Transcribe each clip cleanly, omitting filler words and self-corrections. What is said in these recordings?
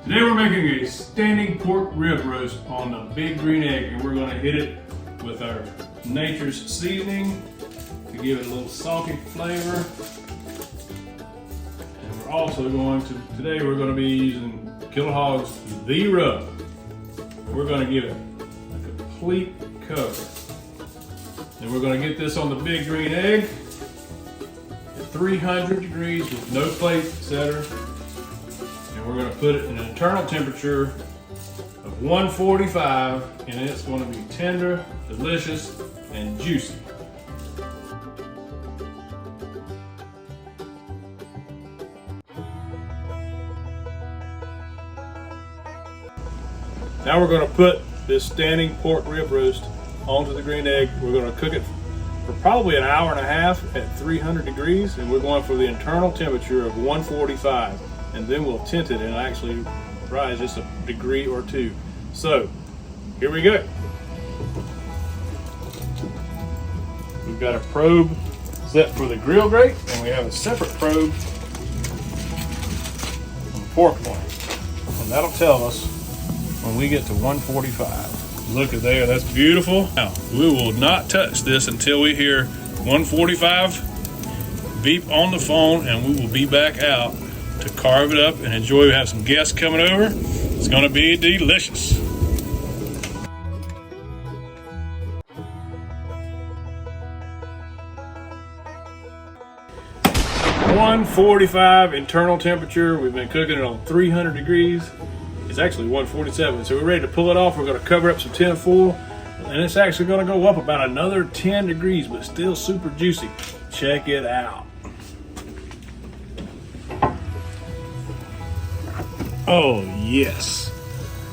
Today we're making a standing pork rib roast on the big green egg, and we're going to hit it with our nature's seasoning to give it a little salty flavor. And we're also going to, today we're going to be using Killer Hog's The Rub. We're going to give it a complete cover. And we're going to get this on the big green egg at 300 degrees with no plate, etc. And we're going to put it in an internal temperature of 145, and it's going to be tender, delicious, and juicy. Now we're going to put this standing pork rib roast onto the green egg. We're going to cook it for probably an hour and a half at 300 degrees, and we're going for the internal temperature of 145. And then we'll tint it and actually rise just a degree or two. So, here we go. We've got a probe set for the grill grate, and we have a separate probe on the pork loin. And that'll tell us when we get to 145. Look at there, that's beautiful. Now, we will not touch this until we hear 145 beep on the phone, and we will be back out to carve it up and enjoy. We have some guests coming over. It's gonna be delicious. 145 internal temperature. We've been cooking it on 300 degrees. It's actually 147. So we're ready to pull it off. We're gonna cover up some tin foil, and it's actually gonna go up about another 10 degrees, but still super juicy. Check it out. Oh yes.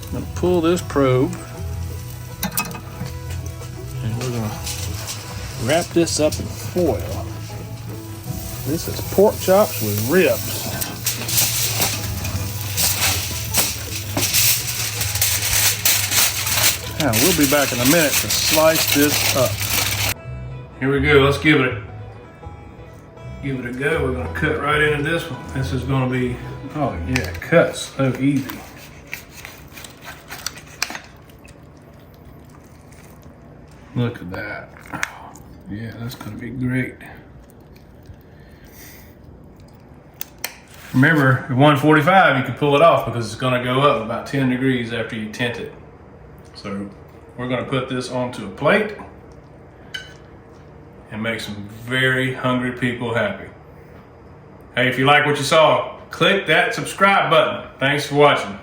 I'm gonna pull this probe and we're gonna wrap this up in foil. This is pork chops with ribs. Now we'll be back in a minute to slice this up. Here we go, let's give it a go. We're gonna cut right into this one. This is gonna be, oh yeah, it cuts so easy. Look at that. Yeah, that's gonna be great. Remember, at 145, you can pull it off because it's gonna go up about 10 degrees after you tint it. So we're gonna put this onto a plate and make some very hungry people happy. Hey, if you like what you saw, click that subscribe button. Thanks for watching.